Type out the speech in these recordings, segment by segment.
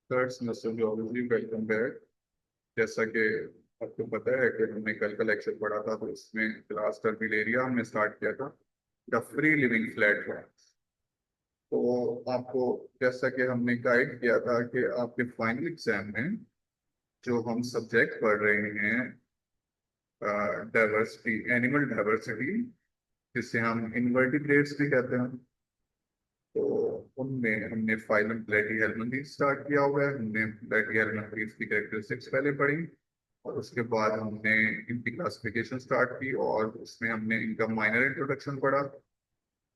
Third semester geology, welcome back. जैसा कि आपको पता है कि हमने कल का लेक्चर पढ़ा था, तो इसमें क्लास टर्मिलेरिया हमने स्टार्ट किया था, द फ्री लिविंग फ्लैट। तो आपको, जैसा कि हमने गाइड किया था कि आपके फाइनल एग्जाम में जो हम सब्जेक्ट पढ़ रहे हैं, डाइवर्सिटी, एनिमल डाइवर्सिटी, जिसे हम इनवर्टिब्रेट्स भी कहते हैं, तो उनमें हमने फाइलम प्लेटीहेल्मिन्थीज स्टार्ट किया हुआ है। हमने प्लेटीहेल्मिन्थीज की कैरेक्टरिस्टिक्स पहले पढ़ी, और उसके बाद हमने इनकी क्लासिफिकेशन स्टार्ट की, और उसमें हमने इनका माइनर इंट्रोडक्शन पढ़ा।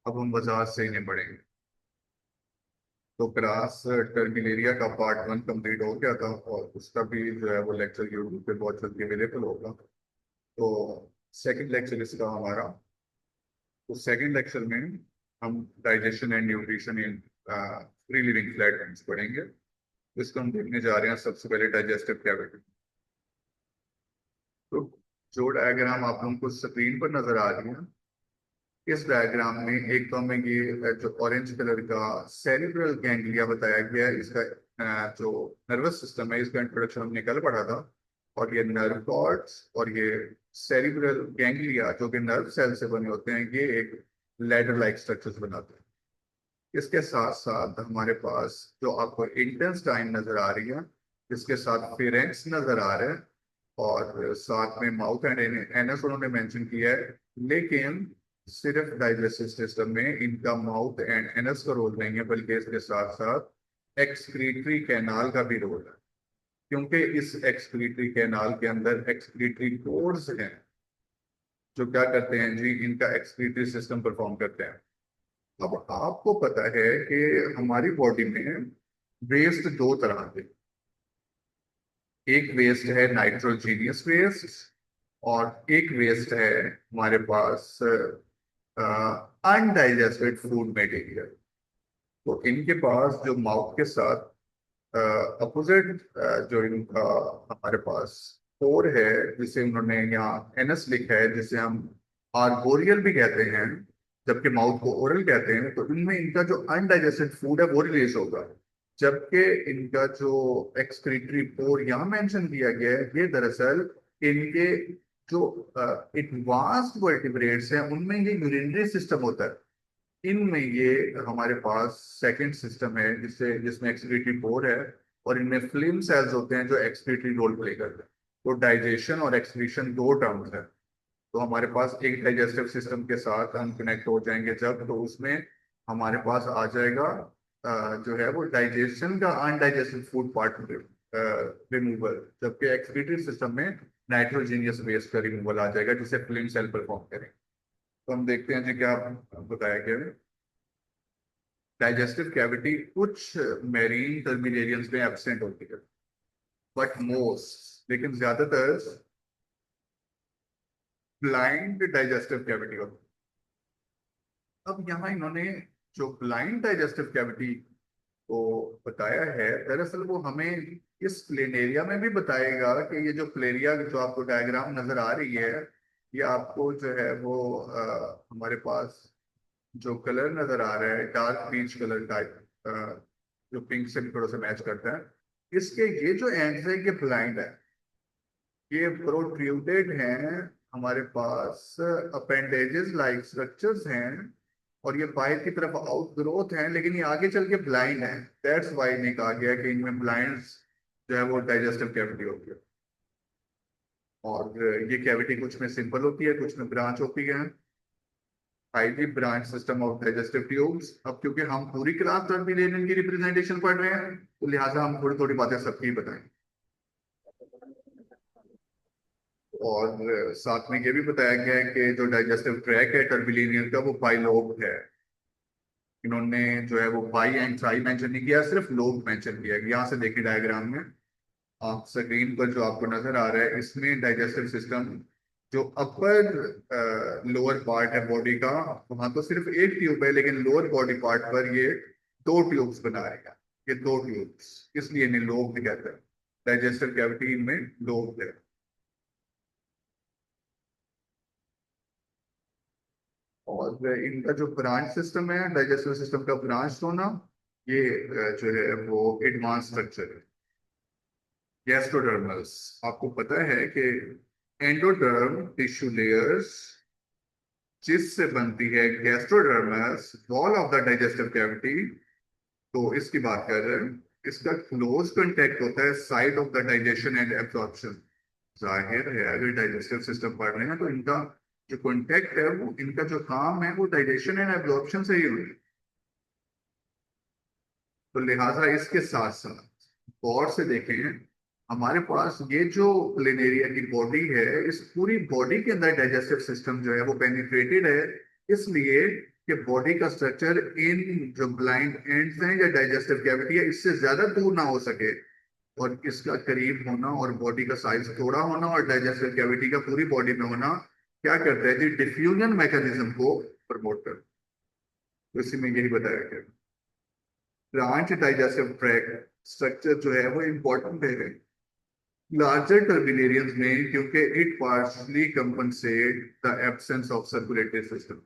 अब हम वजाहत से इन्हें पढ़ेंगे। तो क्लास टर्मिलेरिया का पार्ट 1 कंप्लीट हो गया था, और उसका भी जो है वो लेक्चर यूट्यूब पे बहुत जल्दी अवेलेबल होगा। तो सेकंड लेक्चर इसका हमारा, तो सेकंड लेक्चर में हम digestion and nutrition in free living flat पढ़ेंगे। इसको हम देखने जा रहे हैं सबसे पहले डाइजेस्टिव कैविटी। तो जो डायग्राम आप लोगों को स्क्रीन पर नजर आ रही है, इस डायग्राम में एक तो हमें ये जो ऑरेंज कलर का सेरिब्रल गैंग्लिया बताया गया है, इसका जो नर्वस सिस्टम है, इसका इंट्रोडक्शन हमने कल पढ़ा था। और ये नर्व कॉर्ड्स और ये सेरिब्रल गैंग्लिया जो कि नर्व सेल से बने होते हैं, ये एक लैडर लाइक स्ट्रक्चर्स बनाते हैं। इसके साथ साथ हमारे पास जो आपको इंटेस्टाइन नजर आ रही है, इसके साथ फेरेंक्स नजर आ रहे हैं, और साथ में माउथ एंड एनस उन्होंने मेंशन किया है। लेकिन सिर्फ डाइजेस्टिव सिस्टम में इनका माउथ एंड एनस का रोल नहीं है, बल्कि इसके साथ साथ एक्सक्रीटरी कैनाल का भी रोल है। क्योंकि इस एक्सक्रीटरी कैनाल के अंदर एक्सक्रीटरी पोर्स हैं, जो क्या करते हैं जी, इनका एक्सक्रीटरी सिस्टम परफॉर्म करते हैं। अब आपको पता है कि हमारी बॉडी में वेस्ट दो तरह के, एक वेस्ट है नाइट्रोजीनियस वेस्ट, और एक वेस्ट है हमारे पास अनडाइजेस्टेड फूड मटेरियल। तो इनके पास जो माउथ के साथ अपोजिट जो इनका हमारे पास पोर है, जिसे उन्होंने यहाँ एनस लिखा है, जिसे हम आर्बोरियल भी कहते हैं, जबकि माउथ को ओरल कहते हैं। तो इनमें इनका जो अनडाइजेस्टेड फूड है वो रिलीज होगा। जबकि इनका जो एक्सक्रीटरी पोर यहाँ मेंशन किया गया है, ये दरअसल इनके जो एडवांस्ड वर्टिब्रेट्स हैं उनमें ये यूरिनरी सिस्टम होता है। इनमें ये हमारे पास सेकंड सिस्टम है, जिसमें एक्सक्रीटरी पोर है, और इनमें फिल्म सेल्स होते हैं जो एक्सक्रीटरी रोल प्ले करते हैं। तो डाइजेशन और एक्सक्रीशन दो टर्म्स है। तो हमारे पास एक डाइजेस्टिव सिस्टम के साथ हम कनेक्ट हो जाएंगे जब, तो उसमें हमारे पास आ जाएगा जो है वो डाइजेशन का अनडाइजेस्टेड फूड पार्ट रिमूवल, जबकि एक्सक्रीटरी सिस्टम में नाइट्रोजीनियस वेस्ट का रिमूवल आ जाएगा, जिसे फिल्म सेल परफॉर्म करेंगे। तो हम देखते हैं जी क्या बताया गया है। डाइजेस्टिव कैविटी कुछ मेरीन टर्मिनेरियंस में एब्सेंट होती है, बट मोस्ट, लेकिन ज्यादातर ब्लाइंड डाइजेस्टिव कैविटी होती है। अब यहाँ इन्होंने जो ब्लाइंड डाइजेस्टिव कैविटी को बताया है, दरअसल वो हमें इस प्लेनेरिया में भी बताएगा कि ये जो प्लेरिया जो आपको डायग्राम नजर आ रही है, ये आपको जो है वो हमारे पास जो कलर नजर आ रहा है, डार्क पीच कलर टाइप, जो पिंक से भी थोड़ा सा मैच करता है, इसके ये जो एंड्स है ये ब्लाइंड है, ये प्रोट्रूडेड हैं। हमारे पास अपेंडेजेस लाइक स्ट्रक्चर्स हैं, और ये बाहर की तरफ आउट ग्रोथ हैं, लेकिन ये आगे चल के ब्लाइंड है। दैट्स वाई ने कहा गया कि इनमें ब्लाइंड जो है वो डाइजेस्टिव कैविटी होती है। और ये कैविटी कुछ में सिंपल होती है, कुछ में ब्रांच होती है, highly branch system of digestive tubes. अब क्योंकि हम पूरी क्लास टर्मिनेशन की रिप्रेजेंटेशन पढ़ रहे हैं, तो लिहाजा हम थोड़ी थोड़ी बातें सबकी बताएं। और साथ में ये भी बताया गया है कि जो डाइजेस्टिव ट्रैक है टर्बिलिनियन का, वो बाइलोब है। इन्होंने जो है वो बाई एंड ट्राई मेंशन नहीं किया, सिर्फ लोब मेंशन किया है। यहाँ से देखिए डायग्राम में, आप स्क्रीन पर जो आपको नजर आ रहा है, इसमें डाइजेस्टिव सिस्टम जो अपर लोअर पार्ट है बॉडी का, वहां तो सिर्फ एक ट्यूब है, लेकिन लोअर बॉडी पार्ट पर ये दो ट्यूब्स बना रहे हैं। ये दो ट्यूब्स, इसलिए इन्हें लोब भी कहते हैं। डाइजेस्टिव कैविटी इनमें लोब है। और इनका जो ब्रांच सिस्टम है, डाइजेस्टिव सिस्टम का ब्रांच होना, ये जो है वो एडवांस स्ट्रक्चर है। गैस्ट्रोडर्मल्स, आपको पता है कि एंडोडर्म टिश्यू लेयर्स जिससे बनती है gastrodermis wall of the digestive cavity, तो इसकी बात कर रहे हैं। इसका क्लोज कांटेक्ट होता है site of the digestion and absorption. जाहिर है अगर डाइजेस्टिव सिस्टम पढ़ रहे हैं तो इनका जो कांटेक्ट है वो इनका जो काम है वो डाइजेशन एंड एब्जॉर्प्शन से ही होगा। तो लिहाजा इसके साथ साथ गौर से देखें, हमारे पास ये जो प्लेनेरिया की बॉडी है, इस पूरी बॉडी के अंदर डाइजेस्टिव सिस्टम जो है वो पेनिट्रेटेड है, इसलिए कि बॉडी का स्ट्रक्चर इन जो ब्लाइंड एंड्स हैं या डाइजेस्टिव कैविटी है इससे ज्यादा दूर ना हो सके। और इसका करीब होना और बॉडी का साइज थोड़ा होना और डाइजेस्टिव कैविटी का पूरी बॉडी में होना क्या करता है जी, डिफ्यूजन मैकेनिज्म को प्रमोट करता है। तो इसी में यही बताया गया। ब्रांच डाइजेस्टिव ट्रैक्ट स्ट्रक्चर जो है वो इम्पोर्टेंट है लार्जर टर्बिनेरियंस में, क्योंकि it partially compensate the absence of circulatory system.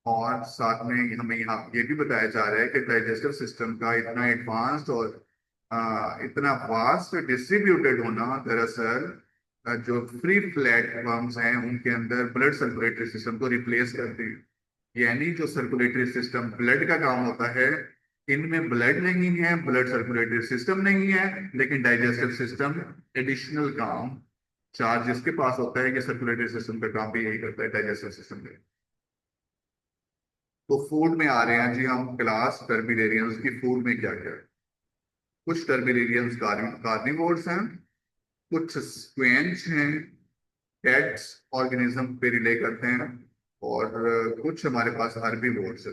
और साथ में हमें यहाँ ये भी बताया जा रहा है कि डाइजेस्टिव सिस्टम का इतना एडवांस्ड और इतना वास्ट डिस्ट्रीब्यूटेड होना दरअसल जो फ्री प्लेटफॉर्म्स हैं उनके अंदर ब्लड सर्कुलेटरी सिस्टम को रिप्लेस करती है। यानी जो सर्कुलेटरी सिस्टम ब्लड का काम होता है, इनमें ब्लड नहीं है, ब्लड सर्कुलेटरी सिस्टम नहीं है, लेकिन डाइजेस्टिव सिस्टम एडिशनल काम चार्ज जिसके पास होता है कि सर्कुलेटरी सिस्टम का काम भी यही करता है डाइजेस्टिव सिस्टम का। तो फूड में आ रहे हैं जी हम, क्लास टर्बिडेरियंस की फूड में क्या क्या है। कुछ टर्बिडेरियंस कार्निवोर्स हैं, कुछ स्क्वेंच हैं, कैट्स ऑर्गेनिज्म पे रिले करते हैं, और कुछ हमारे पास हर्बीवोर्स है।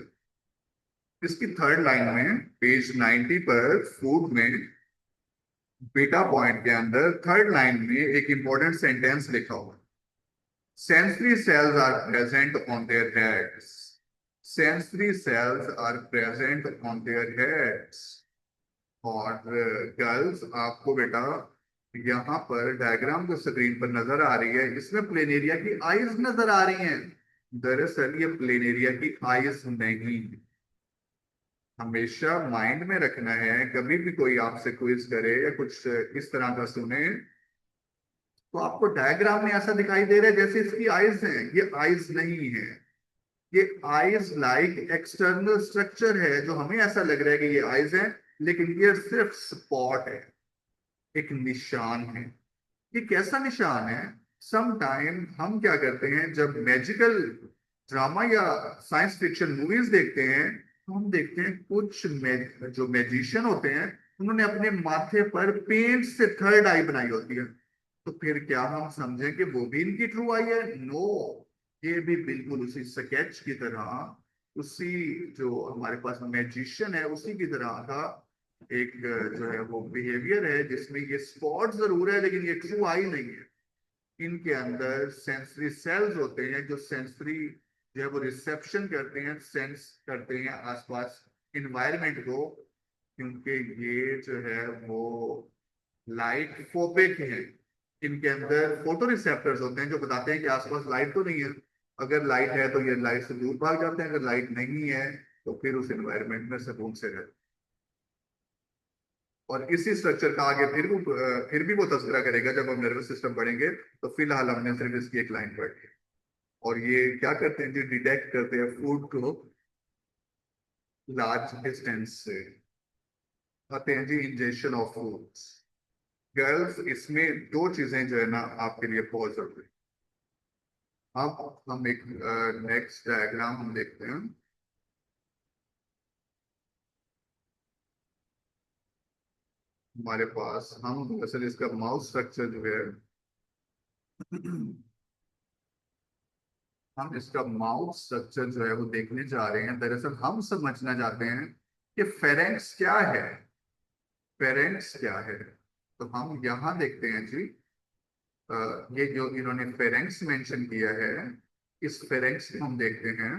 इसकी थर्ड लाइन में पेज 90 पर फूड में बीटा पॉइंट के अंदर थर्ड लाइन में एक इंपॉर्टेंट सेंटेंस लिखा हुआ, sensory cells are present on their heads. Sensory cells are present on their heads. और गर्ल्स आपको बेटा यहाँ पर डायग्राम जो स्क्रीन पर नजर आ रही है इसमें प्लेनेरिया की आईज नजर आ रही हैं। दरअसल ये प्लेनेरिया की आईज नहीं। हमेशा माइंड में रखना है, कभी भी कोई आपसे क्विज करे या कुछ इस तरह का सुने तो आपको डायग्राम में ऐसा दिखाई दे रहा है जैसे इसकी आईज हैं, ये आईज नहीं है। ये आईज लाइक एक्सटर्नल स्ट्रक्चर है जो हमें ऐसा लग रहा है कि ये आईज है, लेकिन ये सिर्फ स्पॉट है, एक निशान है। ये कैसा निशान है? सम टाइम हम क्या करते हैं जब मैजिकल ड्रामा या साइंस फिक्शन मूवीज देखते हैं तो हम देखते हैं कुछ जो मैजिशियन होते हैं उन्होंने अपने माथे पर पेंट से थर्ड आई बनाई होती है। तो फिर क्या हम समझें कि वो भी इनकी ट्रू आई है? नो, ये भी बिल्कुल उसी स्केच की तरह, उसी जो हमारे पास मैजिशियन है उसी की तरह का एक जो है वो बिहेवियर है जिसमें ये स्पॉट जरूर है लेकिन ये ट्रू आई नहीं है। इनके अंदर सेंसरी सेल्स होते हैं जो सेंसरी जो है वो रिसेप्शन करते हैं, सेंस करते हैं आसपास इन्वायरमेंट को, क्योंकि ये जो है वो लाइट फोबिक है। इनके अंदर फोटो रिसेप्टर्स होते हैं जो बताते हैं कि आसपास लाइट तो नहीं है। अगर लाइट है तो ये लाइट से दूर भाग जाते हैं, अगर लाइट नहीं है तो फिर उस एनवायरनमेंट में सुकून से रहते हैं। और इसी स्ट्रक्चर का आगे फिर भी वो तस्करा करेगा जब हम नर्वस सिस्टम पढ़ेंगे। तो फिलहाल हमने सिर्फ इसकी एक लाइन पढ़ी। और ये क्या करते हैं जी, डिटेक्ट करते हैं फूड को लार्ज डिस्टेंस से। आते हैं जी इंजेक्शन ऑफ फूड्स। गर्ल्स, इसमें दो चीजें जो है ना आपके लिए बहुत जरूरी है। अब हम एक नेक्स्ट डायग्राम हम देखते हैं। हमारे पास हम दरअसल इसका माउस स्ट्रक्चर जो है हम इसका माउस स्ट्रक्चर जो है वो देखने जा रहे हैं। दरअसल हम समझना चाहते हैं कि फेरेंक्स क्या है। फेरेंक्स क्या है? तो हम यहाँ देखते हैं जी, ये जो इन्होंने फेरेंक्स मेंशन किया है, इस फेरेंक्स को हम देखते हैं।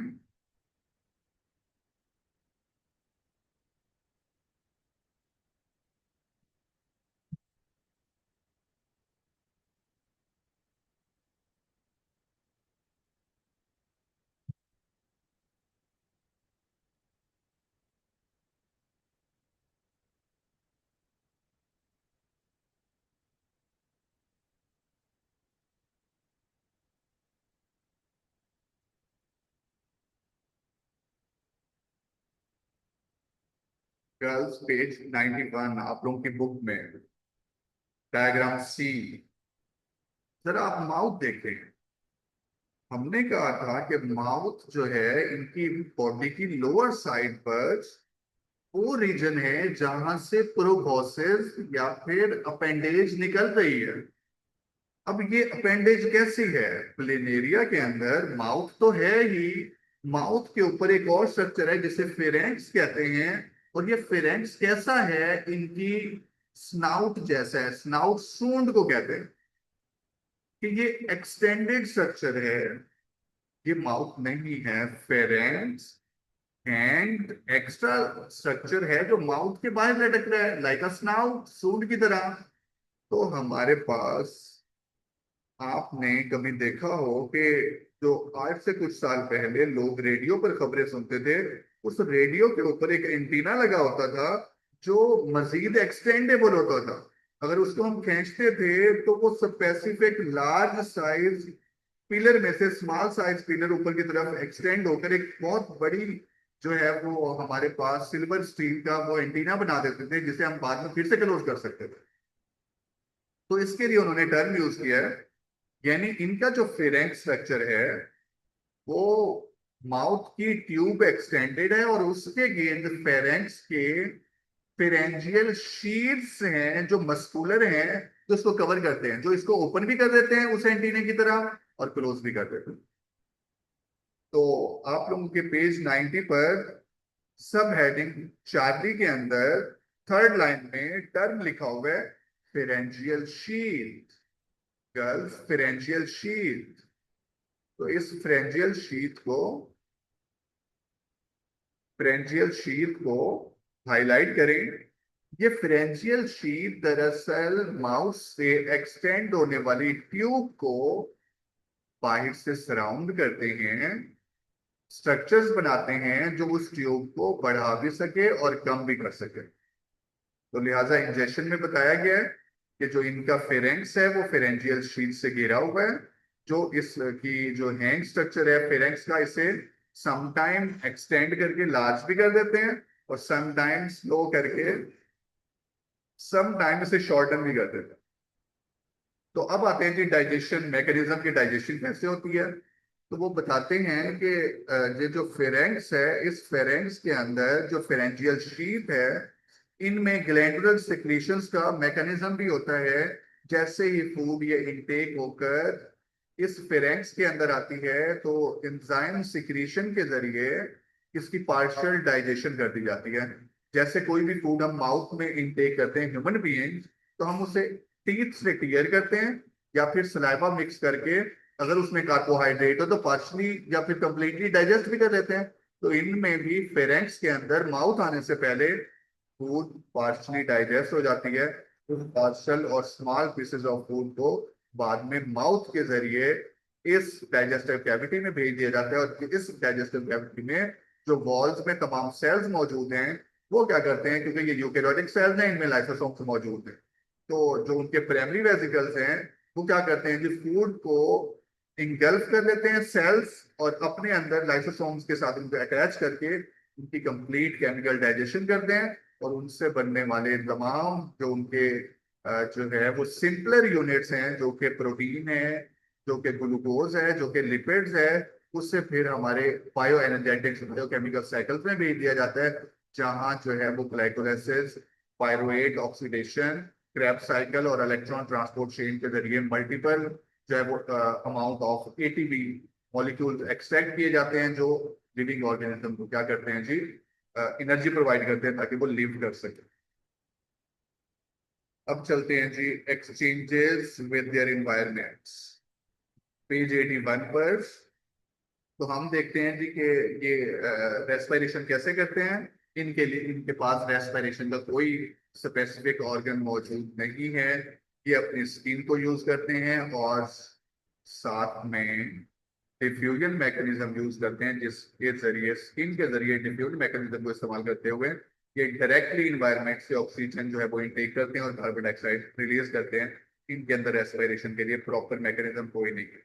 गर्ल्स पेज 91 आप लोगों की बुक में, डायग्राम सी। जरा आप माउथ देखें। हमने कहा था कि माउथ जो है इनकी बॉडी की लोअर साइड पर वो रीजन है जहां से प्रोबोसिस या फिर अपेंडेज निकल रही है। अब ये अपेंडेज कैसी है? प्लेनेरिया के अंदर माउथ तो है ही, माउथ के ऊपर एक और स्ट्रक्चर है जिसे फेरेंक्स कहते हैं। और ये फेरेंक्स कैसा है? इनकी स्नाउट जैसा है, स्नाउट सूंड को कहते हैं कि ये एक्सटेंडेड स्ट्रक्चर है। ये माउथ नहीं है, फेरेंक्स एंड एक्स्ट्रा स्ट्रक्चर है जो माउथ के बाहर लटक रहा है, लाइक अ स्नाउट, सूंड की तरह। तो हमारे पास, आपने कभी देखा हो कि जो आज से कुछ साल पहले लोग रेडियो पर खबरें सुनते थे, उस रेडियो के ऊपर एक एंटीना लगा होता था जो मजीद एक्सटेंडेबल होता था। अगर उसको हम खींचते थे तो वो स्पेसिफिक लार्ज साइज पिलर में से स्मॉल साइज पिलर ऊपर की तरफ एक्सटेंड होकर एक बहुत बड़ी जो है वो हमारे पास सिल्वर स्टील का वो एंटीना बना देते थे, जिसे हम बाद में फिर से क्लोज कर सकते थे। तो इसके लिए उन्होंने टर्म यूज किया है। यानी इनका जो फेरेंक्स स्ट्रक्चर है वो माउथ की ट्यूब एक्सटेंडेड है और उसके गेंद फेरेंक्स के फेरेंजियल शीट्स हैं जो मस्कुलर हैं, जो इसको कवर करते हैं, जो इसको ओपन भी कर देते हैं उस एंटीने की तरह और क्लोज भी कर देते हैं। तो आप लोगों के पेज 90 पर सब हेडिंग चार्ली के अंदर थर्ड लाइन में टर्म लिखा हुआ है pharyngeal sheet. Girls, pharyngeal sheet. तो इस फ्रेंजियल शीथ को हाईलाइट करें। ये फ्रेंजियल शीथ दरअसल माउस से एक्सटेंड होने वाली ट्यूब को बाहर से सराउंड करते हैं, स्ट्रक्चर्स बनाते हैं जो उस ट्यूब को बढ़ा भी सके और कम भी कर सके। तो लिहाजा इंजेक्शन में बताया गया है कि जो इनका फेरेंक्स है वो फेरेंजियल शीथ से घिरा हुआ है। जो इसकी जो हैंग स्ट्रक्चर है फेरेंक्स का, इसे समटाइम एक्सटेंड करके लार्ज भी कर देते हैं और समटाइम स्लो करके समटाइम इसे शॉर्टन भी कर देते हैं। तो अब आते हैं जी डाइजेशन मैकेनिज्म की, डाइजेशन कैसे होती है। तो वो बताते हैं कि ये जो फेरेंक्स है, इस फेरेंक्स के अंदर जो फेरेंजियल शीथ है, इनमें ग्लैंडुलर सिक्रीशंस का मैकेनिज्म भी होता है। जैसे ही फूड ये इनटेक होकर इस फेरेंक्स के अंदर आती है तो एंजाइम सिक्रीशन के जरिए इसकी पार्शियल डाइजेशन कर दी जाती है। जैसे कोई भी फूड हम माउथ में इनटेक करते हैं ह्यूमन बीइंग, तो हम उसे टीथ से टीयर करते हैं या फिर सलाइवा मिक्स करके, अगर उसमें कार्बोहाइड्रेट हो तो पार्शली या फिर कंप्लीटली डाइजेस्ट भी कर लेते हैं। तो इनमें भी फेरेंक्स के अंदर माउथ आने से पहले फूड पार्शली डाइजेस्ट हो जाती है। उस पार्शल और स्मॉल पीसेस ऑफ फूड को बाद में माउथ के जरिए इस डाइजेस्टिव कैविटी में भेज दिया जाता है। और इस डाइजेस्टिव कैविटी में जो वॉल्स में तमाम सेल्स मौजूद हैं, वो क्या करते हैं, क्योंकि ये यूकेरियोटिक सेल्स हैं, इनमें लाइसोसोम्स मौजूद हैं। तो जो उनके प्राइमरी वेसिकल्स हैं वो क्या करते हैं कि फूड को इंगल्फ कर लेते हैं सेल्स, और अपने अंदर लाइसोसोम्स के साथ उनको अटैच करके उनकी कंप्लीट केमिकल डाइजेशन करते हैं। और उनसे बनने वाले तमाम जो उनके जो है वो सिंपलर यूनिट्स हैं, जो कि प्रोटीन है, जो कि ग्लूकोज है, जो कि लिपिड्स है, उससे फिर हमारे बायो एनर्जेटिक्स बायोकेमिकल साइकिल्स में भेज दिया जाता है, जहां जो है वो glycolysis, pyruvate oxidation, Krebs cycle और इलेक्ट्रॉन ट्रांसपोर्ट चेन के जरिए मल्टीपल जो है वो amount of ATP molecules extract किए जाते हैं, जो लिविंग ऑर्गेनिज्म को क्या करते हैं जी, एनर्जी प्रोवाइड करते हैं ताकि वो लिव कर सके। अब चलते हैं जी exchanges with their environments, page 81 पर। तो हम देखते हैं जी कि ये रेस्पिरेशन कैसे करते हैं। इनके लिए इनके पास रेस्पिरेशन का कोई स्पेसिफिक ऑर्गन मौजूद नहीं है। ये अपनी स्किन को यूज करते हैं और साथ में डिफ्यूजन मैकेनिज्म यूज करते हैं, जिसके जरिए स्किन के जरिए डिफ्यूजन मैकेनिज्म को इस्तेमाल करते हुए ये डायरेक्टली इन्वायरमेंट से ऑक्सीजन जो है वो इनटेक करते हैं और कार्बन डाइऑक्साइड रिलीज करते हैं। इनके अंदर रेस्पिरेशन के लिए प्रॉपर मैकेनिज्म कोई नहीं है।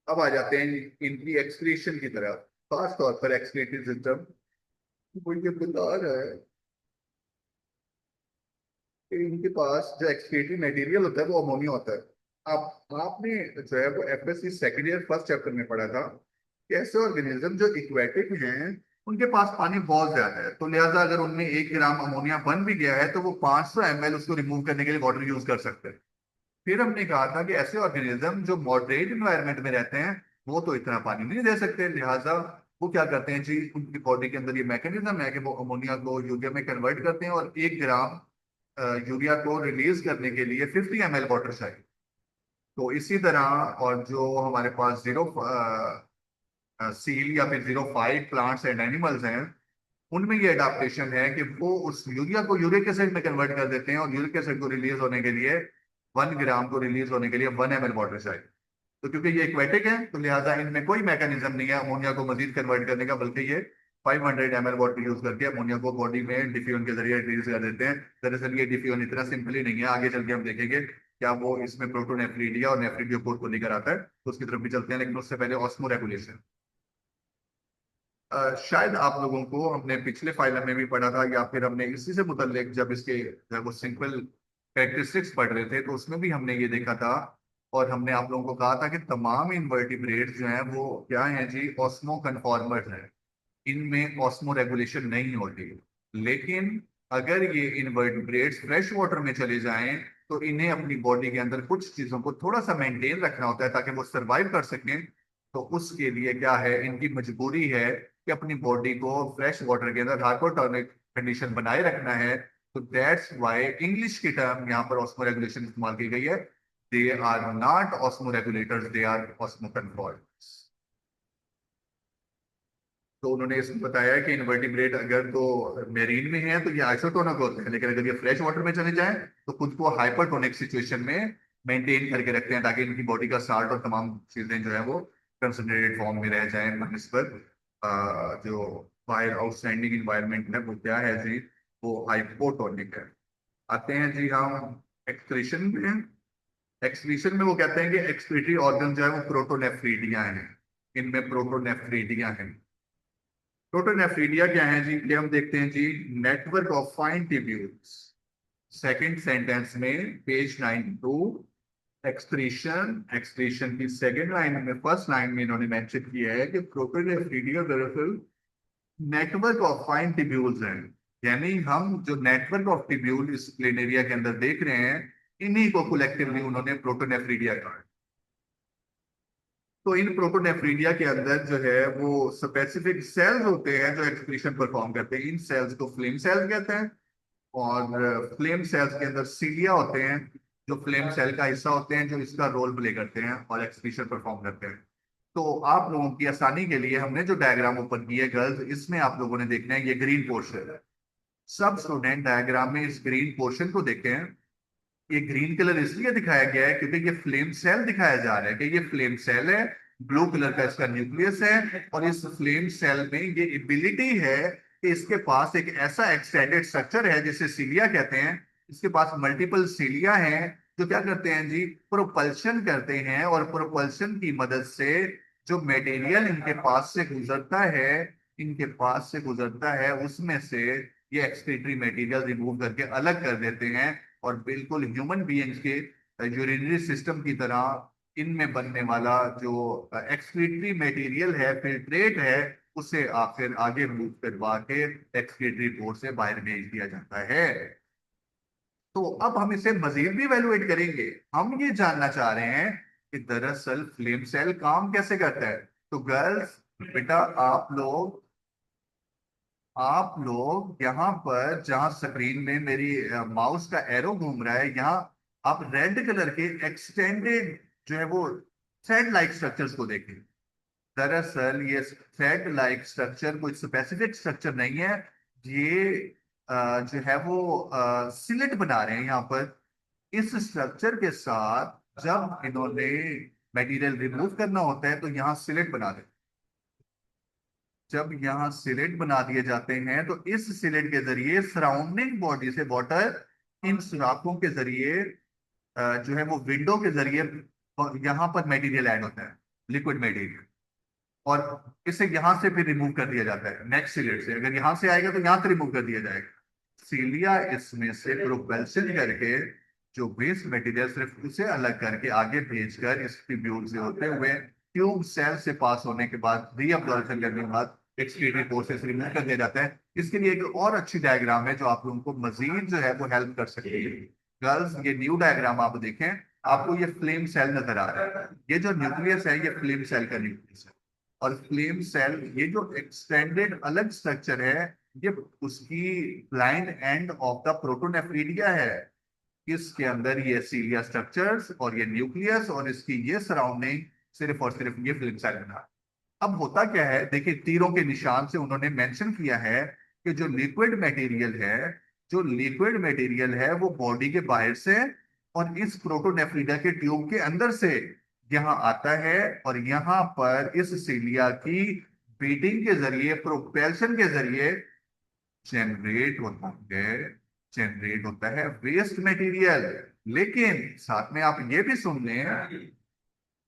अब आ जाते हैं इनकी एक्सक्रीशन की तरफ, खास तौर पर एक्सक्रीटरी सिस्टम। वो ये बता रहा है इनके पास जो एक्सक्रीटरी मटेरियल होता है वो अमोनिया होता है। आप आपने जो है वो FSc second year first chapter में पढ़ा था कि ऐसे ऑर्गेनिज्म जो इक्वेटिक हैं उनके पास पानी बहुत ज्यादा है, तो लिहाजा अगर उनमें 1 ग्राम अमोनिया बन भी गया है तो वो 500 ml उसको रिमूव करने के लिए वाटर यूज कर सकते हैं। फिर हमने कहा था कि ऐसे ऑर्गेनिज्म जो मॉडरेट इन्वायरमेंट में रहते हैं वो तो इतना पानी नहीं दे सकते, लिहाजा वो क्या करते हैं जी, उनकी बॉडी के अंदर ये मैकेनिज्म है कि वो अमोनिया को यूरिया में कन्वर्ट करते हैं और 1 ग्राम यूरिया को रिलीज करने के लिए 50 ml वाटर चाहिए। तो इसी तरह और जो हमारे पास जीरो सील या फिर 0.5 प्लांट्स एंड एनिमल्स हैं उनमें ये अडाप्टेशन है कि वो उस यूरिया को यूरिक एसिड में कन्वर्ट कर देते हैं और यूरिक एसिड को रिलीज होने के लिए 1 ग्राम को रिलीज होने के लिए 1 ml वाटर चाहिए। तो क्योंकि ये एक्वेटिक है तो लिहाजा इनमें कोई मैकेनिज्म नहीं है अमोनिया को मजीद कन्वर्ट करने का, बल्कि ये 500 ml वाटर यूज करके अमोनिया को बॉडी में डिफ्यूजन के जरिए रिलीज कर देते हैं। दरअसल ये डिफ्यूजन इतना सिंपली नहीं है, आगे चल के हम देखेंगे क्या वो इसमें प्रोटोनेफ्रीडिया और नेफ्रीडियोकोर को लेकर आता है, तो उसकी तरफ भी चलते हैं, लेकिन उससे पहले ऑस्मो रेगुलेशन। शायद आप लोगों को हमने पिछले फाइल में भी पढ़ा था या फिर हमने इसी से मुतल्लिक जब इसके जब वो सिंपल कैरेक्टरिस्टिक्स पढ़ रहे थे तो उसमें भी हमने ये देखा था और हमने आप लोगों को कहा था कि तमाम इनवर्टिब्रेट्स जो हैं वो क्या हैं जी, ऑस्मो कन्फॉर्मर्स हैं, इनमें ऑस्मो रेगुलेशन नहीं होती। लेकिन अगर ये इनवर्टिब्रेट्स फ्रेश वाटर में चले जाएं तो इन्हें अपनी बॉडी के अंदर कुछ चीजों को थोड़ा सा मेंटेन रखना होता है ताकि वो सरवाइव कर सकें। तो उसके लिए क्या है, इनकी मजबूरी है कि अपनी बॉडी को फ्रेश वाटर के अंदर हाइपोटोनिक कंडीशन बनाए रखना है। तो दैट्स व्हाई इंग्लिश की टर्म यहाँ पर ऑस्मो रेगुलेशन इस्तेमाल की गई है। They are not osmoregulators, they are osmo controllers. तो उन्होंने इसमें बताया कि इनवर्टिब्रेट अगर तो मेरीन में है तो ये आइसोटोनिक होते हैं, लेकिन अगर ये फ्रेश वाटर में चले जाएं तो खुद को हाइपरटोनिक सिचुएशन में मेंटेन करके रखते हैं ताकि इनकी बॉडी का साल्ट और तमाम चीजें जो है वो कंसंट्रेटेड फॉर्म में रह जाएं बनस्पत जो बाहर आउटस्टैंडिंग इन्वायरमेंट है वो क्या है जी, वो हाइपोटोनिक है। आते हैं जी हम एक्सक्रीशन में। एक्सक्रीशन में वो कहते हैं कि एक्सक्रीटरी ऑर्गन जो है वो प्रोटोनेफ्रीडिया है, इनमें प्रोटोनेफ्रीडिया है। प्रोटोनेफ्रीडिया क्या है जी, ये हम देखते हैं जी, network of fine tubules. Second sentence में पेज 92, एक्सक्रीशन एक्सक्रीशन की सेकंड लाइन में फर्स्ट लाइन में इन्होंने मेंशन किया है कि प्रोटोनेफ्रीडिया दरअसल नेटवर्क ऑफ फाइन ट्यूब्यूल्स हैं। यानी हम जो नेटवर्क ऑफ ट्यूब्यूल इस प्लेन एरिया के अंदर देख रहे हैं इन्हीं को कलेक्टिवली उन्होंने प्रोटोनेफ्रीडिया कहा। तो इन प्रोटोनेफ्रीडिया के अंदर जो है वो स्पेसिफिक सेल्स होते हैं जो एक्सक्रीशन परफॉर्म करते हैं, इन सेल्स को फ्लेम सेल्स कहते हैं। और फ्लेम सेल्स के अंदर सीलिया होते हैं जो फ्लेम सेल का हिस्सा होते हैं जो इसका रोल प्ले करते हैं और एक्सक्रीशन परफॉर्म करते हैं। तो आप लोगों की आसानी के लिए हमने जो डायग्राम ओपन की है गर्ल्स, इसमें आप लोगों ने देखना है ये ग्रीन पोर्शन है। सब स्टूडेंट डायग्राम में इस ग्रीन पोर्शन को देखें। ये ग्रीन कलर इसलिए दिखाया गया है क्योंकि ये फ्लेम सेल दिखाया जा रहा है कि ये फ्लेम सेल है, ब्लू कलर का इसका न्यूक्लियस है और इस फ्लेम सेल में ये एबिलिटी है कि इसके पास एक ऐसा एक्सटेंडेड स्ट्रक्चर है जिसे सीलिया कहते हैं। इसके पास मल्टीपल सीलिया हैं जो क्या करते हैं जी, प्रोपल्शन करते हैं और प्रोपल्शन की मदद से जो मटेरियल इनके पास से गुजरता है, इनके पास से गुजरता है उसमें से ये एक्सक्रीटरी मटेरियल रिमूव करके अलग कर देते हैं और बिल्कुल ह्यूमन बीइंग्स के यूरिनरी सिस्टम की तरह इनमें बनने वाला जो एक्सक्रीटरी मटेरियल है, फिल्ट्रेट है, उसे फिर आगे मूव करवा के एक्सक्रीटरी पोर्ट से बाहर भेज दिया जाता है। तो अब हम इसे मजीद भी इवेलुएट करेंगे। हम ये जानना चाह रहे हैं कि दरअसल फ्लेम सेल काम कैसे करता है। तो गर्ल्स बेटा आप लोग यहाँ पर जहाँ स्क्रीन में मेरी माउस का एरो घूम रहा है, यहाँ आप रेड कलर के एक्सटेंडेड जो है वो थ्रेड लाइक स्ट्रक्चर्स को देखें। दरअसल ये थ्रेड लाइक स्ट्रक्चर कोई स्पेसिफिक स्ट्रक्चर नहीं है। ये जो है वो सिलेट बना रहे हैं यहाँ पर। इस स्ट्रक्चर के साथ जब इन्होंने मटेरियल रिमूव करना होता है तो यहाँ सिलेट बना देते हैं। जब यहाँ सिलेट बना दिए जाते हैं तो इस सिलेट के जरिए सराउंडिंग बॉडी से वाटर इन सुराखों के जरिए जो है वो विंडो के जरिए यहाँ पर मटेरियल ऐड होता है, लिक्विड मटेरियल, और इसे यहाँ से फिर रिमूव कर दिया जाता है नेक्स्ट सिलेट से। अगर यहाँ से आएगा तो यहाँ से रिमूव कर दिया जाएगा। सीलिया इसमें से प्रोपल्शन करके जो वेस्ट मटेरियल सिर्फ उसे अलग करके आगे भेजकर इस ट्यूब्यूल से होते हुए ट्यूब सेल से पास होने के बाद रीअब्जॉर्प्शन करने के बाद एक्सक्रीटरी पोर्सेस रिमूव कर दिया जाता है। इसके लिए एक और अच्छी डायग्राम है जो आप लोगों को मजीद जो है वो हेल्प कर सकती है। गर्ल्स, ये न्यू डायग्राम आप देखें, आपको ये फ्लेम सेल नजर आ रहा है। ये जो न्यूक्लियस है ये फ्लेम सेल का न्यूक्लियस है। और फ्लेम सेल ये जो एक्सटेंडेड अलग स्ट्रक्चर है, ये उसकी blind end of the protonephridia है। इसके अंदर ये सीलिया स्ट्रक्चर्स और ये न्यूक्लियस और इसकी ये सराउंडिंग सिर्फ और सिर्फ ये फिल्म सेल बना। अब होता क्या है, देखिए तीरों के निशान से उन्होंने मेंशन किया है कि जो लिक्विड मटेरियल है, जो लिक्विड मटेरियल है वो बॉडी के बाहर से और इस प्रोटोनेफ्रिडा के ट्यूब के अंदर से यहाँ आता है और यहाँ पर इस सीलिया की बीटिंग के जरिए, प्रोपेल्शन के जरिए जनरेट होता है, जनरेट होता है वेस्ट मटेरियल। लेकिन साथ में आप ये भी सुन लें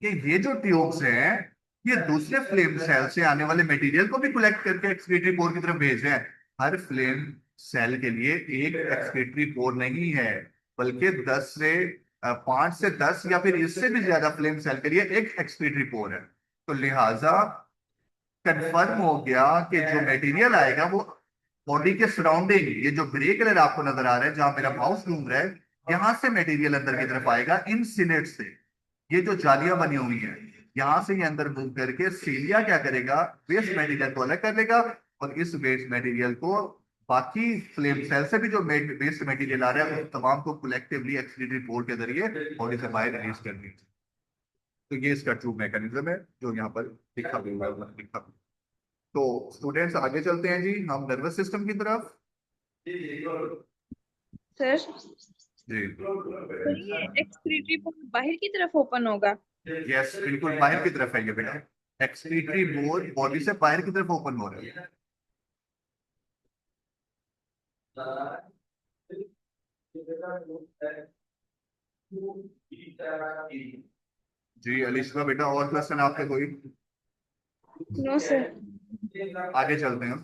कि ये जो ट्यूब्स हैं ये दूसरे फ्लेम सेल से आने वाले मटेरियल को भी कलेक्ट करके एक्सक्रीटरी पोर की तरफ भेज रहे हैं। हर फ्लेम सेल के लिए एक एक्सक्रीटरी पोर नहीं है, बल्कि 5 से 10 या फिर इससे भी ज्यादा फ्लेम सेल के लिए एक एक्सक्रीटरी पोर है। तो लिहाजा कंफर्म हो गया कि जो मटेरियल आएगा वो बॉडी के सराउंडिंग, ये जो ग्रे कलर आपको नजर आ रहा है जहां मेरा माउस घूम रहा है, यहां से मटेरियल अंदर की तरफ आएगा इन सिनेट से। ये जो जालियां बनी हुई है यहां से ये अंदर मूव करके सीलिया क्या करेगा, वेस्ट मटेरियल को अलग कर लेगा और इस वेस्ट मटेरियल को बाकी फ्लेम सेल से भी जो वेस्ट मटेरियल आ रहा है उस तमाम को कलेक्टिवली एक्सक्रीटरी पोर के जरिए बॉडी से बाहर रिलीज कर दी। तो ये इसका ट्रू मैकेनिज्म है जो यहाँ पर लिखा भी हुआ है, लिखा भी। तो स्टूडेंट्स आगे चलते हैं जी हम नर्वस सिस्टम की तरफ। सर जी तो ये एक्सक्रीटरी बाहर की तरफ ओपन होगा? यस, बिल्कुल बाहर की तरफ है ये बेटा। एक्सक्रीटरी बोर्ड बॉडी से बाहर की तरफ ओपन हो रहा है। जी अलिशा बेटा, और क्वेश्चन आपके कोई? No sir. आगे चलते हैं।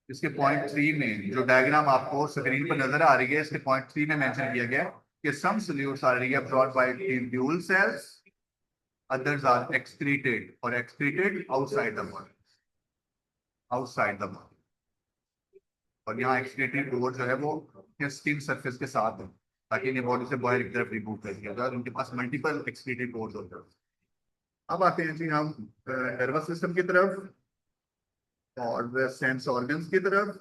इसके पॉइंट 3 में जो डायग्राम आपको स्क्रीन पर नजर आ रही है, इसके पॉइंट 3 में मेंशन किया गया है कि some solutes are reabsorbed by tubule cells, others are excreted or excreted outside the body, outside the body। और यहाँ एक्सक्रीटरी फ्लूइड जो है वो स्किन सरफेस के साथ है ताकि इन्हें बॉडी से बाहर की तरफ रिमूव कर दिया जाए। उनके पास मल्टीपल एक्सक्रीटरी फ्लूइड्स होते हैं। अब आते हैं जी हम नर्वस सिस्टम की तरफ और सेंस ऑर्गन्स की तरफ।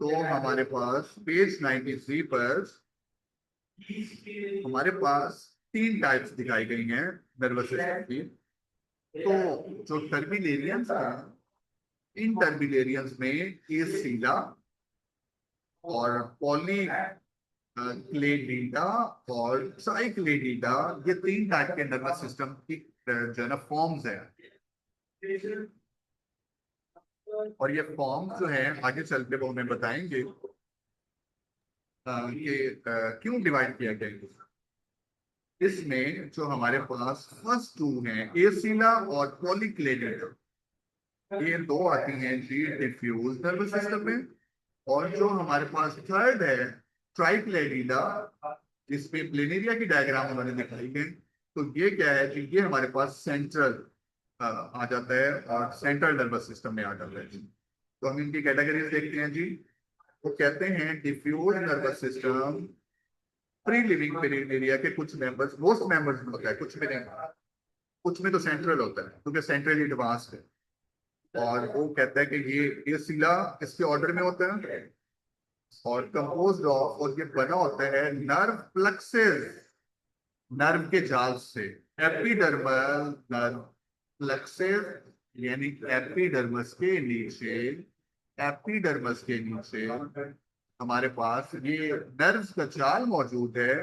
तो हमारे पास पेज 93 पर हमारे पास 3 टाइप्स दिखाई गई हैं नर्वस सिस्टम की। तो जो टर्बिलेरियंस है, इन टर्बिलेरियंस में एसीला और पॉली क्लेडिडा और साइक्लेडिडा, ये 3 टाइप के नर्वस सिस्टम की जो है ना फॉर्म्स है। और ये फॉर्म जो है आगे चल के वो हमें बताएंगे कि क्यों डिवाइड किया गया है। इसमें जो हमारे पास फर्स्ट 2 हैं एसिला और पॉलीक्लेडिडा, ये 2 आती हैं जी डिफ्यूज नर्वस सिस्टम में। और जो हमारे पास थर्ड है ट्राइक्लेडिडा, जिसमें प्लेनेरिया की डायग्राम उन्होंने दिखाई है, तो ये क्या है कि ये हमारे पास सेंट्रल आ जाता है और सेंट्रल नर्वस सिस्टम में आ जाता है। तो हम इनकी कैटेगरीज देखते हैं जी। वो कहते हैं diffuse nervous system free living planaria के कुछ मेंबर्स, मोस्ट मेंबर्स में होता है, कुछ में नहीं, कुछ में तो सेंट्रल होता है क्योंकि सेंट्रल एडवांस्ड है। और वो कहता है कि ये सिला इसके ऑर्डर में होता है और कंपोज्ड ऑफ, और ये बना होता है नर्व प्लक्सेस, नर्व के जाल से। एपिडर्मल नर्व प्लक्सेस यानी एपिडर्मस के नीचे, एपिडर्मस के नीचे हमारे पास ये नर्व्स का जाल मौजूद है,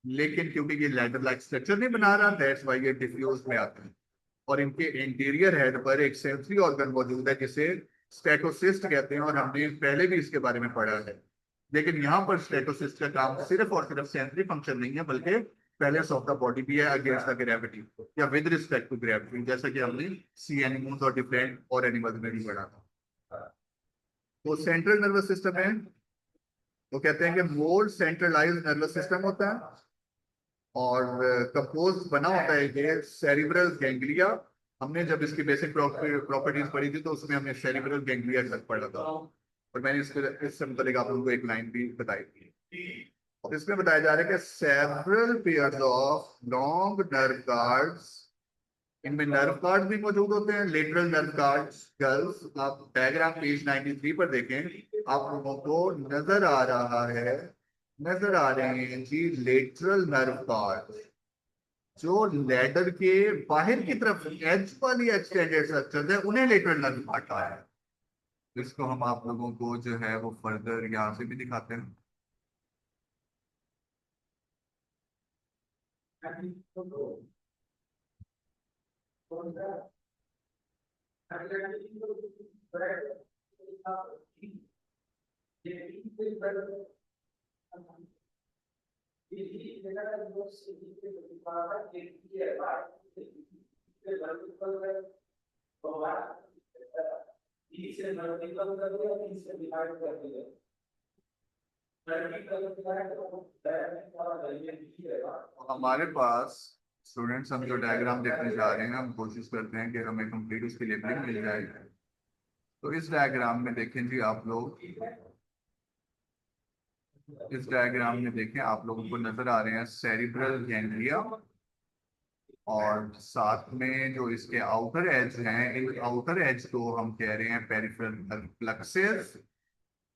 लेकिन क्योंकि ये लैडर लाइक स्ट्रक्चर नहीं बना रहा, दैट्स व्हाई ये डिफ्यूज में आते हैं। और इनके इंटीरियर हेड पर एक सेंसरी ऑर्गन मौजूद है जिसे स्टेटोसिस्ट कहते हैं, और हमने पहले भी इसके बारे में पढ़ा है। लेकिन यहाँ पर स्टेटोसिस्ट का काम सिर्फ और सिर्फ सेंसरी फंक्शन नहीं है, बल्कि बैलेंस ऑफ द बॉडी भी है अगेंस्ट द ग्रेविटी या विद रिस्पेक्ट टू ग्रेविटी, जैसा कि हमने सी एनिमल्स और डिफरेंट और एनिमल्स में भी पढ़ा था। तो सेंट्रल नर्वस सिस्टम है, वो कहते हैं कि मोर सेंट्रलाइज्ड नर्वस सिस्टम होता है और कंपोज बना होता है ये सेरिब्रल गैंग्लिया। हमने जब इसकी बेसिक प्रॉपर्टीज पढ़ी थी तो उसमें हमने सेरिब्रल गैंग्लिया तक पढ़ा था, और मैंने इससे मुतालिक आप लोगों को एक लाइन भी बताई थी। और इसमें बताया जा रहा है कि several pairs of long nerve guards, इनमें नर्व गार्ड भी मौजूद होते हैं, लेटरल नर्व गार्ड्स। गर्ल्स, आप डायग्राम पेज 93 पर देखें, आप लोगों को नजर आ रहा है, नजर आ रहे हैं जी लेटरल नर्व गार्ड, जो लैडर के बाहर की तरफ एज वाली एक्सटेंडेड स्ट्रक्चर है, उन्हें लेटरल नर्व गार्ड कहा है। इसको हम आप लोगों को जो है वो फर्दर यहाँ से भी दिखाते हैं। हमारे पास स्टूडेंट्स, हम जो डायग्राम देखने जा रहे हैं, हम कोशिश करते हैं कि हमें कंप्लीट उसकी लेबलिंग मिल जाए। तो इस डायग्राम में देखें जी आप लोग, इस डायग्राम में देखें आप लोगों को नजर आ रहे हैं सेरिब्रल गैंग्लिया, और साथ में जो इसके आउटर एज हैं, इन आउटर एज को हम कह रहे हैं पेरिफेरल प्लक्सेस,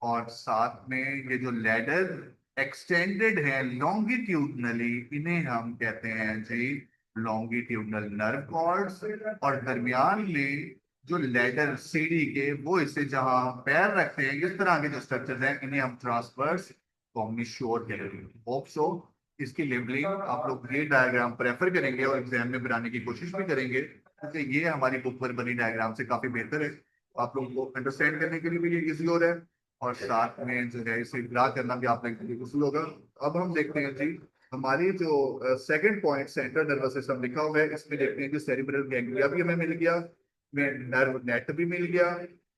और साथ में ये जो लैडर एक्सटेंडेड है लॉन्गिट्यूडनली, इन्हें हम कहते हैं जी लॉन्गिट्यूडनल नर्व कॉर्ड्स। और दरमियान में जो लैडर सीढ़ी के, वो इसे जहां हम पैर रखते हैं, इस तरह के जो स्ट्रक्चर्स हैं, इन्हें हम ट्रांसवर्स कॉम्निश्योर कहते हैं। होप सो इसकी लेबलिंग आप लोग ये डायग्राम प्रेफर करेंगे और एग्जाम में बनाने की कोशिश भी करेंगे, क्योंकि ये हमारी बुक पर बनी डायग्राम से काफी बेहतर है, आप लोगों को अंडरस्टैंड करने के लिए भी ये इजी हो रहा है, और साथ में जो है इसे ड्रा करना भी आप लोगों के लिए उसूल होगा। अब हम देखते हैं जी हमारी जो second point central nervous system लिखा हुआ है, इसमें देखते हैं कि सेरिब्रल गैंग्लिया भी हमें मिल गया, में नर्व नेट भी मिल गया,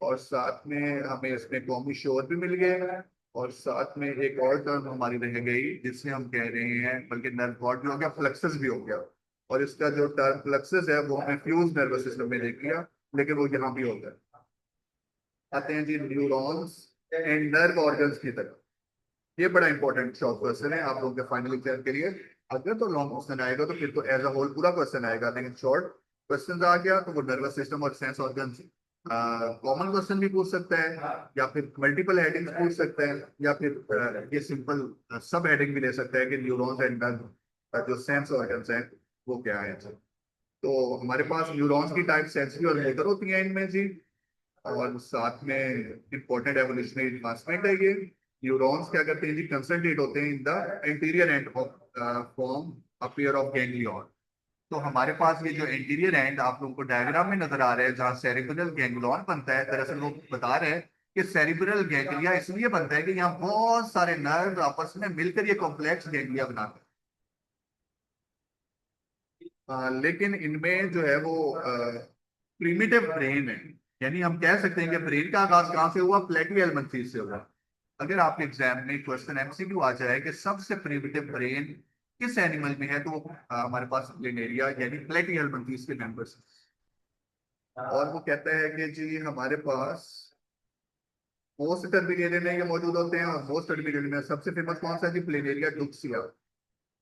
और साथ में हमें इसमें कॉम्बिशोर भी मिल गए, और साथ में एक और टर्म हमारी रह गई जिससे हम कह रहे हैं, बल्कि नर्व कॉर्ड भी हो गया, फ्लक्सस भी हो गया, और इसका जो टर्म फ्लक्सस है वो हमें फ्यूज नर्वस सिस्टम में देख लिया, लेकिन वो यहाँ भी होता है। आते हैं जी न्यूरॉन्स एंड नर्व ऑर्गन्स की तरफ। ये बड़ा इंपॉर्टेंट शॉर्ट क्वेश्चन है आप लोगों के फाइनल एग्जाम के लिए। अगर तो लॉन्ग क्वेश्चन आएगा तो फिर तो एज अ होल पूरा क्वेश्चन आएगा, लेकिन शॉर्ट क्वेश्चन आ गया तो वो नर्वस सिस्टम और सेंस ऑर्गन कॉमन क्वेश्चन भी पूछ सकता है, या फिर मल्टीपल हेडिंग पूछ सकता है, या फिर ये सिंपल सब हेडिंग भी ले सकता है कि न्यूरॉन्स एंड नर्व जो सेंस ऑर्गन्स हैं वो क्या है। तो हमारे पास न्यूरॉन्स की टाइप सेंसरी और मोटर होती है इनमें जी, और साथ में इंपॉर्टेंट एवोल्यूशनरी एडवांसमेंट है ये। न्यूरॉन्स क्या करते हैं जी, कंसंट्रेट होते हैं in the anterior end of form a pair of ganglion. तो हमारे पास ये जो एंटीरियर एंड आप लोगों को डायग्राम में नजर आ रहा है, जहाँ सेरिब्रल गैंग्लियन बनता है, दरअसल वो बता रहे हैं कि सेरिब्रल गैंग्लिया इसलिए बनता है कि यहाँ बहुत सारे नर्व आपस में मिलकर ये कॉम्प्लेक्स गैंग्लिया बनाते हैं। लेकिन इनमें जो है वो प्रीमिटिव ब्रेन है, यानी हम कह सकते हैं कि ब्रेन का आगाज कहाँ से हुआ, प्लेटी एलमंथीज से हुआ। अगर आपके एग्जाम में क्वेश्चन एमसीक्यू आ जाए कि सबसे प्रिमिटिव ब्रेन किस एनिमल में है, तो वो हमारे पास प्लेनेरिया यानी प्लेटी एलमंथीज के मेंबर्स हैं। और वो कहता है कि जी हमारे पास मोस्ट टर्बिलियन में ये मौजूद होते हैं, और मोस्ट टर्बिलियन में सबसे फेमस कौन सा है जी, प्लेनेरिया डुक्सिया।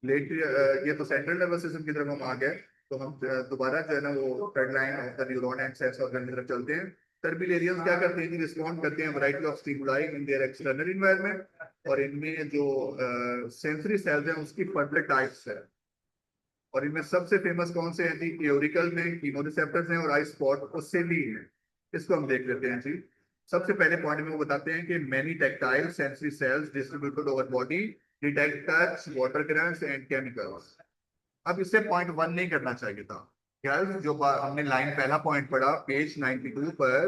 ये तो सेंट्रल नर्वस सिस्टम की तरफ हम आ गए, तो हम दोबारा जो है ना वो third line of the neuron and sense organ की तरफ चलते हैं। टर्बिलेरियंस क्या करते हैं, रिस्पॉन्ड करते हैं variety of stimuli in their external environment, और इनमें जो सेंसरी सेल्स हैं उसकी फर्दर टाइप्स है, और इनमें सबसे फेमस कौन से हैं जी, एओरिकल में कीमोरिसेप्टर्स हैं, और आई स्पॉट ओसेली है। इसको हम देख लेते हैं जी। सबसे पहले पॉइंट में वो बताते हैं कि many tactile sensory sales distributed over body detect touch water currents and chemicals. अब इससे पॉइंट वन नहीं करना चाहिए था। गर्ल्स, जो हमने लाइन पहला पॉइंट पढ़ा पेज 92 पर,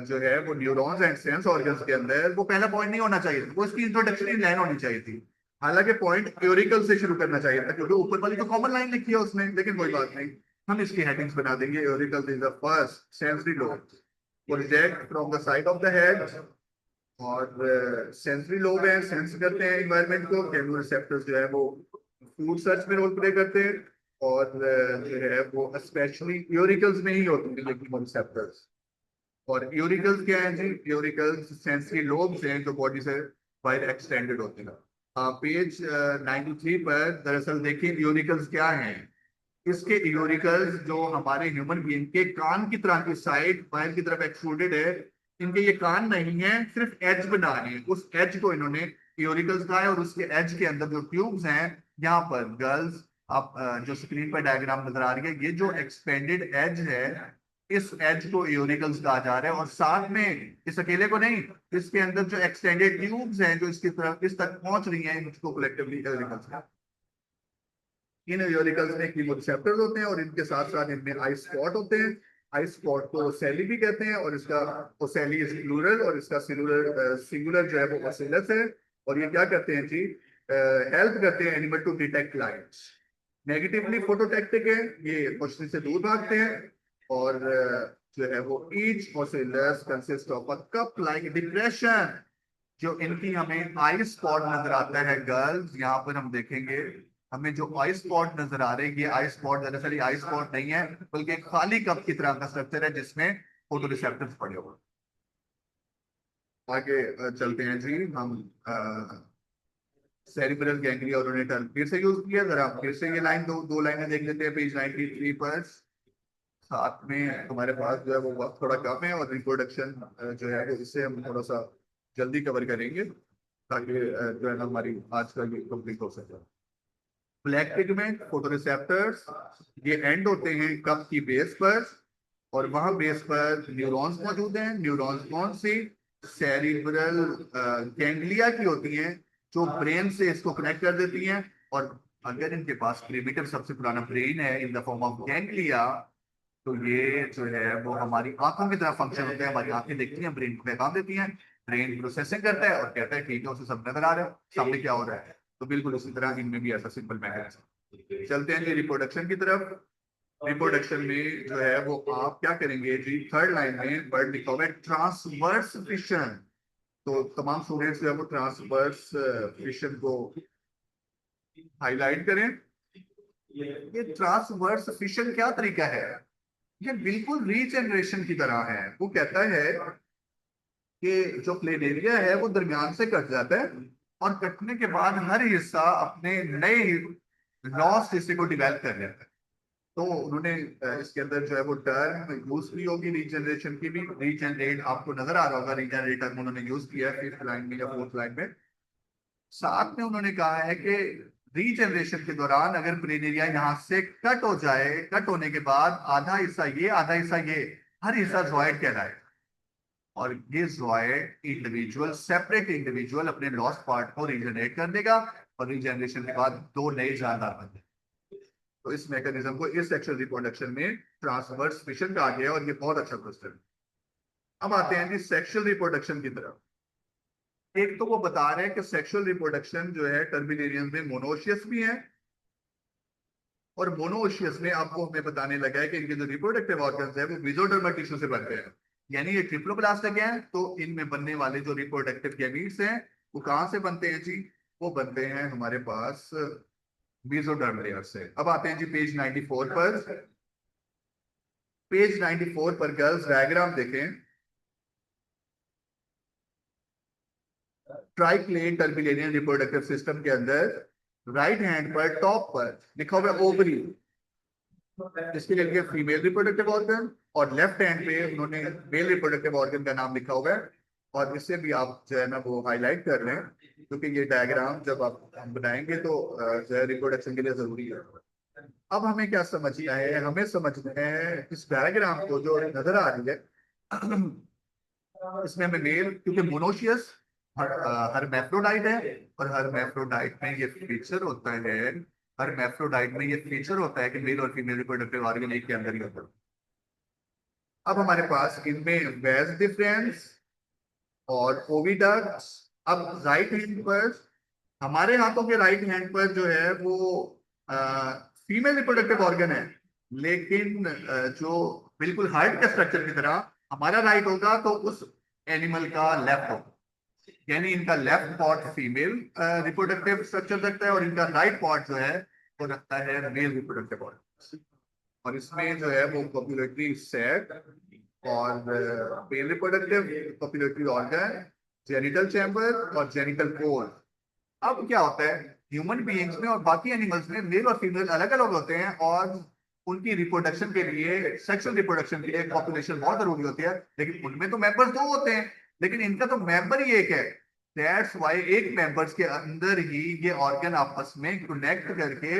जो है वो न्यूरॉन्स एंड सेंस ऑर्गन्स के अंदर, वो पहला पॉइंट नहीं होना चाहिए था, वो इसकी इंट्रोडक्टरी लाइन होनी चाहिए थी। हालांकि पॉइंट यूरिकल से शुरू करना चाहिए था क्योंकि ऊपर वाली तो कॉमन लाइन लिखी है उसने, लेकिन कोई बात नहीं, हम इसकी हेडिंग्स बना देंगे। Uracil is the first sensory lobe project from the side of the head. और सेंसरी लोब है, सेंस करते हैं इन्वायरमेंट को। केमो रिसेप्टर्स जो है वो फूड सर्च में रोल प्ले करते हैं, और जो है वो स्पेशली यूरिकल्स में ही होते हैं केमो रिसेप्टर्स। और यूरिकल्स क्या है जी? यूरिकल्स सेंसरी लोब्स हैं जो बॉडी से बाहर एक्सटेंडेड होते हैं। पेज 93 पर दरअसल देखिए यूरिकल्स क्या हैं। इसके यूरिकल्स जो हमारे ह्यूमन बीइंग के कान की तरह की साइड बाहर की तरफ एक्सट्रूडेड है, इनके ये कान नहीं है, सिर्फ एज बना रहे हैं। उस एज को इन्होंने यूरिकल्स कहा है, और उसके एज के अंदर जो ट्यूब्स हैं, यहाँ पर गर्ल्स, आप जो स्क्रीन पर डायग्राम नजर आ रही है, ये जो एक्सपेंडेड एज है, इस एज को यूरिकल्स कहा जा रहा है। और साथ में इस अकेले को नहीं, इसके अंदर जो एक्सटेंडेड ट्यूब्स हैं जो इसकी तरफ इस तक पहुंच रही हैं, इसको कलेक्टिवली यूरिकल्स कहते हैं। इन यूरिकल्स में कीमोरिसेप्टर्स होते हैं, और इनके साथ साथ इनमें आई स्पॉट होते हैं। आई स्पॉट को ओसेली भी कहते हैं, और इसका ओसेली इज प्लूरल, और इसका सिंगुलर सिंगुलर जो है वो ओसिलस है। और ये क्या करते हैं जी? हेल्प करते हैं animal to detect lights. Negatively phototactic है, ये रोशनी से दूर भागते हैं। और जो है वो each ocellus consist of a cup like depression. जो इनकी हमें आई स्पॉट नजर आता है गर्ल्स, यहाँ पर हम देखेंगे, हमें जो आई स्पॉट नजर आ रहे हैं, ये आई स्पॉट दरअसल आई स्पॉट नहीं है, बल्कि एक खाली कप की तरह का स्ट्रक्चर है जिसमें फोटो रिसेप्टर्स पड़े हुए हैं। आगे चलते हैं जी हम। सेरिब्रल गैंग्लिया उन्होंने टर्म फिर से यूज किया। जरा हम फिर से ये लाइन दो लाइनें देख लेते हैं पेज 93 पर। साथ में हमारे पास जो है वो वक्त थोड़ा कम है, और रिप्रोडक्शन जो है वो इससे हम थोड़ा सा जल्दी कवर करेंगे, ताकि जो है ना हमारी आज का ये कंप्लीट हो सके। ब्लैक पिगमेंट फोटोरिसेप्टर्स, ये एंड होते हैं कप की बेस पर, और वहां बेस पर न्यूरॉन्स मौजूद हैं। न्यूरॉन्स कौन सी? सेरिब्रल गैंग्लिया की होती हैं, जो ब्रेन से इसको कनेक्ट कर देती हैं। और अगर इनके पास प्रिमिटिव सबसे पुराना ब्रेन है in the form of ganglia, तो ये जो है वो हमारी आंखों की तरह फंक्शन होता है। हमारी आंखें देखती हैं, ब्रेन को पैगाम देती हैं, ब्रेन प्रोसेसिंग करता है और कहता है ठीक है, उसे सब नजर आ रहा है, सामने क्या हो रहा है। तो बिल्कुल उसी तरह इनमें भी ऐसा सिंपल मैकेनिज्म। चलते हैं जी रिप्रोडक्शन की तरफ। रिप्रोडक्शन में जो है वो आप क्या करेंगे जी? थर्ड लाइन में वर्ड लिखा हुआ है ट्रांसवर्स फिशन। तो तमाम स्टूडेंट्स जो है वो ट्रांसवर्स फिशन को हाईलाइट करें। ये ट्रांसवर्स फिशन क्या तरीका है? ये बिल्कुल रीजनरेशन की तरह है। वो कहता है कि जो प्लेन एरिया है वो दरमियान से कट जाता है, और कटने के बाद हर हिस्सा अपने नए लॉस्ट हिस्से को डिवेल्प कर लेता है। तो उन्होंने इसके अंदर जो है वो टर्म यूज की होगी रीजनरेशन की भी। रीजनरेट आपको नजर आ रहा होगा, रीजनरेट टर्म उन्होंने यूज किया है फिफ्थ लाइन में या फोर्थ लाइन में। साथ में उन्होंने कहा है कि रीजनरेशन के दौरान अगर ब्रेन एरिया यहाँ से कट हो जाए, कट होने के बाद आधा हिस्सा ये आधा हिस्सा ये, हर हिस्सा जॉइड कहलाए। और ये जॉइड इंडिविजुअल, सेपरेट इंडिविजुअल अपने लॉस्ट पार्ट को रीजनरेट कर देगा, और रीजनरेशन के बाद दो नए जानदार बन जाएंगे। तो इस मैकेनिज्म को इस सेक्सुअल रिप्रोडक्शन में ट्रांसवर्स फिशन कहा गया है, और ये बहुत अच्छा क्वेश्चन है। अब आते हैं जी सेक्सुअल रिप्रोडक्शन की तरफ। एक तो वो बता रहे हैं कि सेक्सुअल रिप्रोडक्शन जो है टर्मिनेरियंस में मोनोशियस भी है, और मोनोशियस में आपको हमें बताने लगा है कि इनके जो रिप्रोडक्टिव ऑर्गन्स है वो मेसोडर्मल टिश्यू से बनते हैं। यानी ये ट्रिप्लोप्लास्टिक है, तो इनमें बनने वाले जो रिप्रोडक्टिव गैमीट्स हैं वो कहाँ से बनते हैं जी? वो बनते हैं हमारे पास मेसोडर्म लेयर से। अब आते हैं जी पेज 94 पर। पेज 94 पर गर्ल्स डायग्राम देखें। ट्राइक्लेन टर्मिलेनियन रिप्रोडक्टिव सिस्टम के अंदर राइट हैंड पर टॉप पर लिखा हुआ है ओवरी, इसके लिए फीमेल रिप्रोडक्टिव ऑर्गन, और लेफ्ट हैंड पे उन्होंने मेल रिप्रोडक्टिव ऑर्गन का नाम लिखा हुआ है। और इससे भी आप जो है ना वो हाईलाइट कर लें, क्योंकि ये डायग्राम जब आप हम बनाएंगे तो जो है रिप्रोडक्शन के लिए जरूरी है। अब हमें क्या समझना है? हमें समझना है इस डायग्राम को जो नजर आ रही है, इसमें हमें मेल, क्योंकि मोनोशियस हर मैफ्रोडाइट है, और हर मैफ्रोडाइट में ये फीचर होता है, हर मैफ्रोडाइट में ये फीचर होता है कि मेल और फीमेल रिप्रोडक्टिव ऑर्गन एक के अंदर ही होता है। अब हमारे पास इनमें वेज डिफरेंस और ओविडक्ट्स। अब राइट हैंड पर हमारे हाथों के राइट हैंड पर जो है वो फीमेल रिप्रोडक्टिव ऑर्गन है, लेकिन जो बिल्कुल हार्ट के स्ट्रक्चर की तरह हमारा राइट होगा तो उस एनिमल का लेफ्ट होगा। यानी इनका left pot female reproductive structure रखता है और इनका राइट पॉट जो है वो रखता है मेल रिप्रोडक्टिव ऑर्गन। और इसमें जो है वो कॉपुलेटरी सेट और male reproductive copulatory organ, genital chamber और जेनिटल पोल। अब क्या होता है, ह्यूमन बीइंग्स में और बाकी एनिमल्स में मेल और फीमेल अलग अलग होते हैं, और उनकी रिप्रोडक्शन के लिए, सेक्सुअल रिप्रोडक्शन के लिए पॉपुलेशन बहुत जरूरी होती है, लेकिन उनमें तो मेंबर्स दो होते हैं, लेकिन इनका तो मेंबर ही एक है। दैट्स वाई एक मेंबर्स के अंदर ही ये ऑर्गन आपस में कनेक्ट करके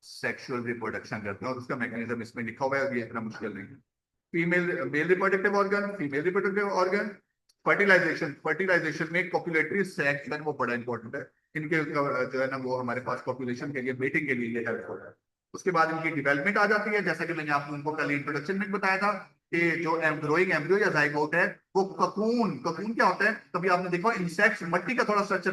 सेक्सुअल रिप्रोडक्शन करते हैं, और उसका मैकेनिज्म इसमें लिखा हुआ है, ये इतना मुश्किल नहीं है। Female male reproductive organ, female reproductive organ, fertilisation, fertilisation में कॉपुलेटरी सेक्स जो है वो बड़ा इंपॉर्टेंट है। इनके जो है ना वो हमारे पास पॉपुलेशन के लिए, मेटिंग के लिए हेल्पफुल है। उसके बाद इनकी डेवलपमेंट आ जाती है, जैसा कि मैंने आपको उनको कल इंट्रोडक्शन में बताया था कि जो ग्रोइंग एम्ब्रियो या जाइगोट है वो ककून, ककून क्या होता है, कभी आपने देखा इंसेक्ट्स मट्टी का थोड़ा स्ट्रक्चर